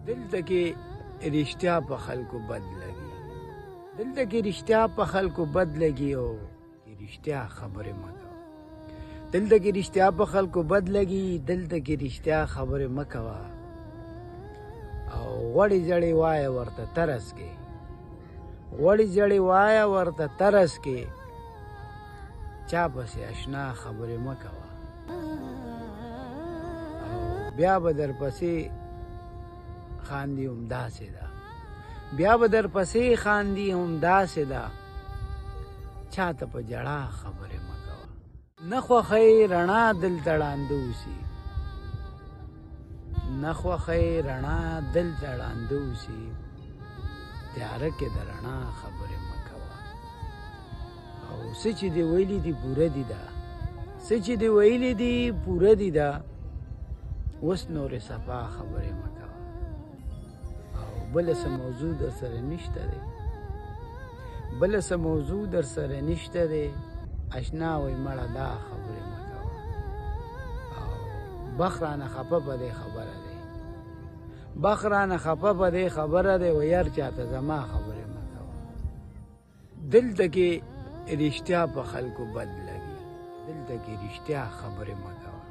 دلته کې رښتیا په خلکو بد لګي، دلته کې رښتیا په خلکو بد لګي او رښتیا خبرې مه کوه. دلته کې رښتیا په خلکو بد لګي، دلته کې رښتیا خبرې مه کوه او غوړې زړې وایه ورته ترس کې، غوړې زړې وایه ورته ترس کې، چا پسې اشنا خبرې مه کوه او بیا به در پسې خاندي هم داسې ده، بیا به در پسې خاندي هم داسې ده، چاته په جړا خبرې مه کوه. نه خوښئ رڼا دلته ړانده اوسي، نه خوښئ رڼا دلته ړانده اوسي، تیاره کې د رڼا خبرې مه کوه او څه چې دې ویلي دي پوره دي ده، څه چې دې ویلي دي پوره دي ده، اوس نورې صفا خبرې مه کوه او بله څه موضوع در سره نشته دی، بله څه موضوع در سره نشته دی، اشنا وی مړه دا خبرې مه کوه او بخ رانه خفه په دې خبره دی، بخ رانه خفه په دې خبره دی، و یار چاته زما خبرې مه کوه. دلته کې رښتیا په خلکو بد لګي، دلته کې رښتیا خبرې مه کوه.